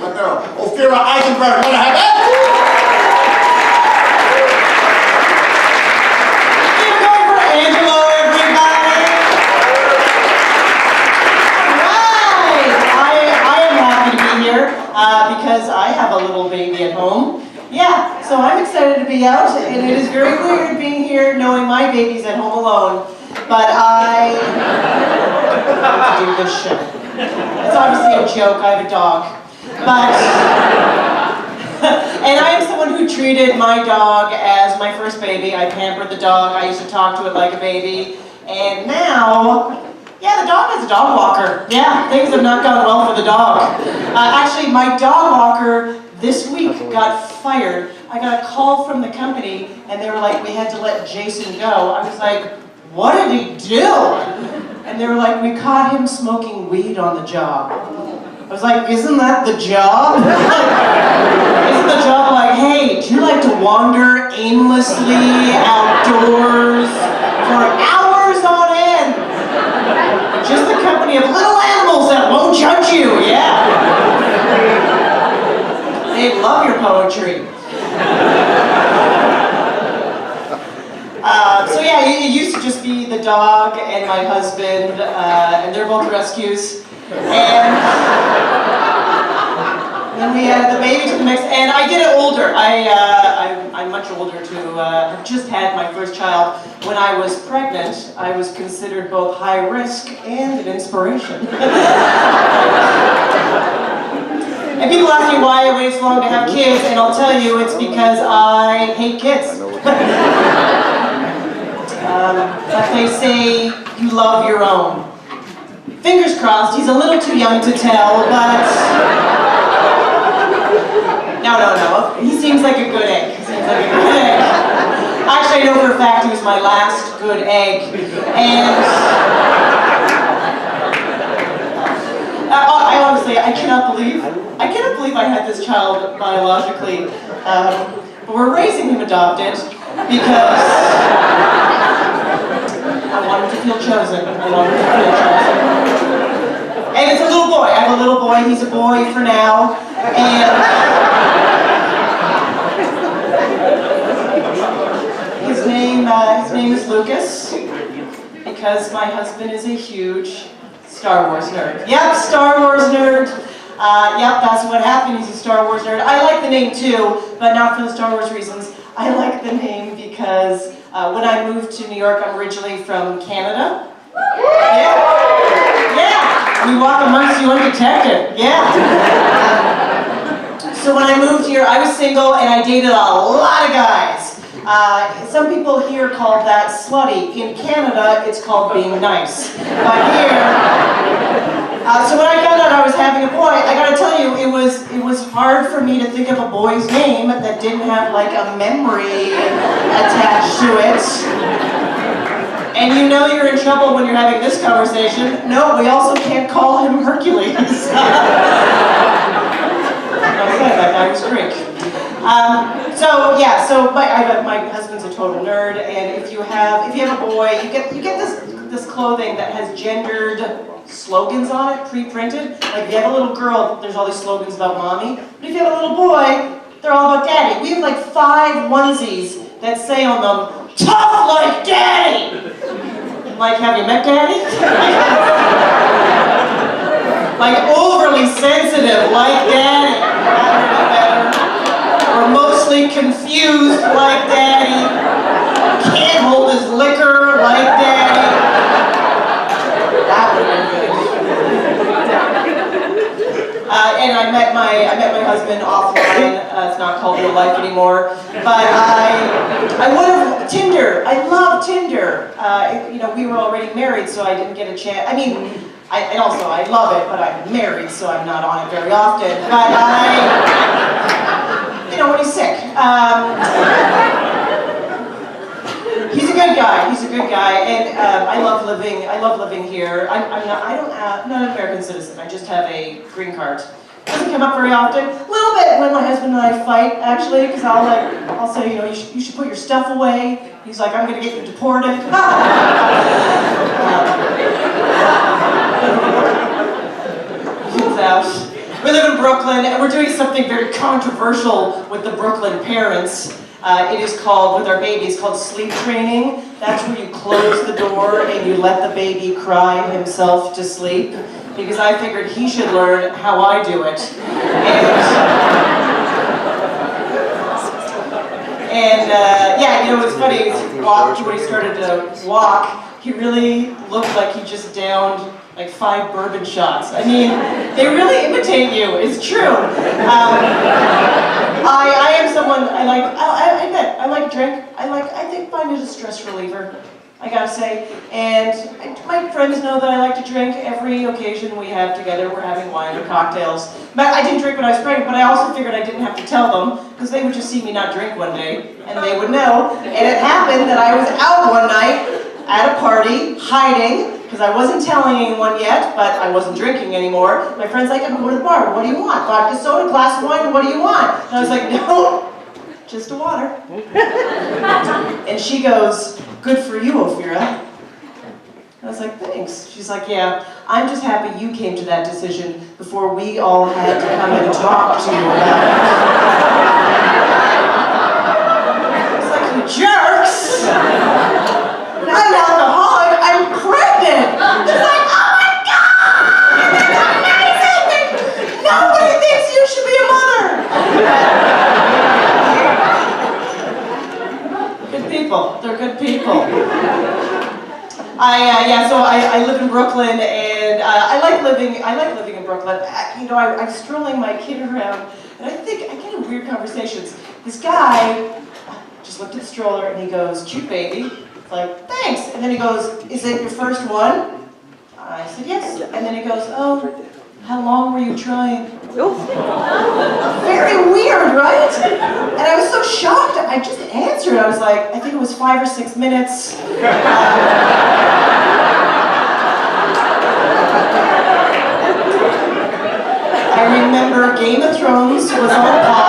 Ophira Eisenberg, wanna have it? Keep it going for Angelo, everybody! Alright! I am happy to be here because I have a little baby at home. Yeah, so I'm excited to be out, and it is very weird being here knowing my baby's at home alone. But I have to do this show. It's obviously a joke, I have a dog. But, and I am someone who treated my dog as my first baby. I pampered the dog, I used to talk to it like a baby. And now, yeah, the dog has a dog walker. Yeah, things have not gone well for the dog. Actually, my dog walker this week got fired. I got a call from the company, and they were like, we had to let Jason go. I was like, what did he do? And they were like, we caught him smoking weed on the job. I was like, isn't that the job? Isn't the job like, hey, do you like to wander aimlessly outdoors for hours on end? Just the company of little animals that won't judge you, yeah. They love your poetry. So yeah, it used to just be the dog and my husband, and they're both rescues. And then we added the baby to the mix, and I get it older. I'm much older to have just had my first child. When I was pregnant, I was considered both high risk and an inspiration. And people ask me why I wait so long to have kids, and I'll tell you it's because I hate kids. But they say you love your own. Fingers crossed, he's a little too young to tell, but... No. He seems like a good egg. Actually, I know for a fact he was my last good egg. And... I honestly, I cannot believe I had this child biologically. But we're raising him adopted because I want him to feel chosen. And it's a little boy. I have a little boy. He's a boy for now. And his name is Lucas because my husband is a huge Star Wars nerd. Yep, Star Wars nerd. Yep, that's what happened. He's a Star Wars nerd. I like the name too, but not for the Star Wars reasons. I like the name because when I moved to New York, I'm originally from Canada. Yeah. We walk amongst you undetected. Yeah. So when I moved here, I was single and I dated a lot of guys. Some people here call that slutty. In Canada, it's called being nice. But here, so when I found out I was having a boy, I gotta tell you, it was hard for me to think of a boy's name that didn't have like a memory attached to it. And you know you're in trouble when you're having this conversation. No, we also can't call him Hercules. That guy was Greek. So my husband's a total nerd, and if you have a boy, you get this clothing that has gendered slogans on it, pre-printed. Like if you have a little girl, there's all these slogans about mommy. But if you have a little boy, they're all about daddy. We have like 5 onesies that say on them, tough like daddy! Like, have you met daddy? Like overly sensitive like daddy. Or mostly confused like daddy. Can't hold his liquor like daddy. That would have been good. And I met my husband offline. It's not called real life anymore. But I would have Tinder. I love Tinder. We were already married, so I didn't get a chance. I mean, I love it, but I'm married, so I'm not on it very often. But when he's sick. He's a good guy, and I love living here. I'm not an American citizen. I just have a green card. Doesn't come up very often. A little bit when my husband and I fight, actually, because I'll say, you should put your stuff away. He's like, I'm going to get you deported. He's out. We live in Brooklyn, and we're doing something very controversial with the Brooklyn parents. It is called, with our baby, it's called sleep training. That's where you close the door and you let the baby cry himself to sleep. Because I figured he should learn how I do it. Yeah, you know what's funny is when he started to walk, he really looked like he just downed like 5 bourbon shots. I mean, they really imitate you, it's true. I am someone, I admit, I like drink. I think find it a stress reliever, I gotta say. And my friends know that I like to drink. Every occasion we have together, we're having wine or cocktails. But I didn't drink when I was pregnant, but I also figured I didn't have to tell them, because they would just see me not drink one day, and they would know. And it happened that I was out one night at a party, hiding, because I wasn't telling anyone yet, but I wasn't drinking anymore. My friend's like, I'm going to the bar. What do you want? Vodka soda, glass of wine, what do you want? And I was like, no, just a water. And she goes, good for you, Ophira. And I was like, thanks. She's like, yeah, I'm just happy you came to that decision before we all had to come and talk to you about it. It's like, you jerks! I'm an alcoholic, I'm pregnant! She's like, oh my God! That's amazing! Nobody thinks you should be a mother! Good people, they're good people. So I live in Brooklyn, and I like living in Brooklyn. I'm strolling my kid around, and I get in weird conversations. This guy just looked at the stroller, and he goes, cute baby. It's like, thanks. And then he goes, is it your first one? I said, yes. And then he goes, oh, how long were you trying? Very weird, right? And I was so shocked. I just answered. I was like, I think it was 5 or 6 minutes. I remember Game of Thrones was on pause.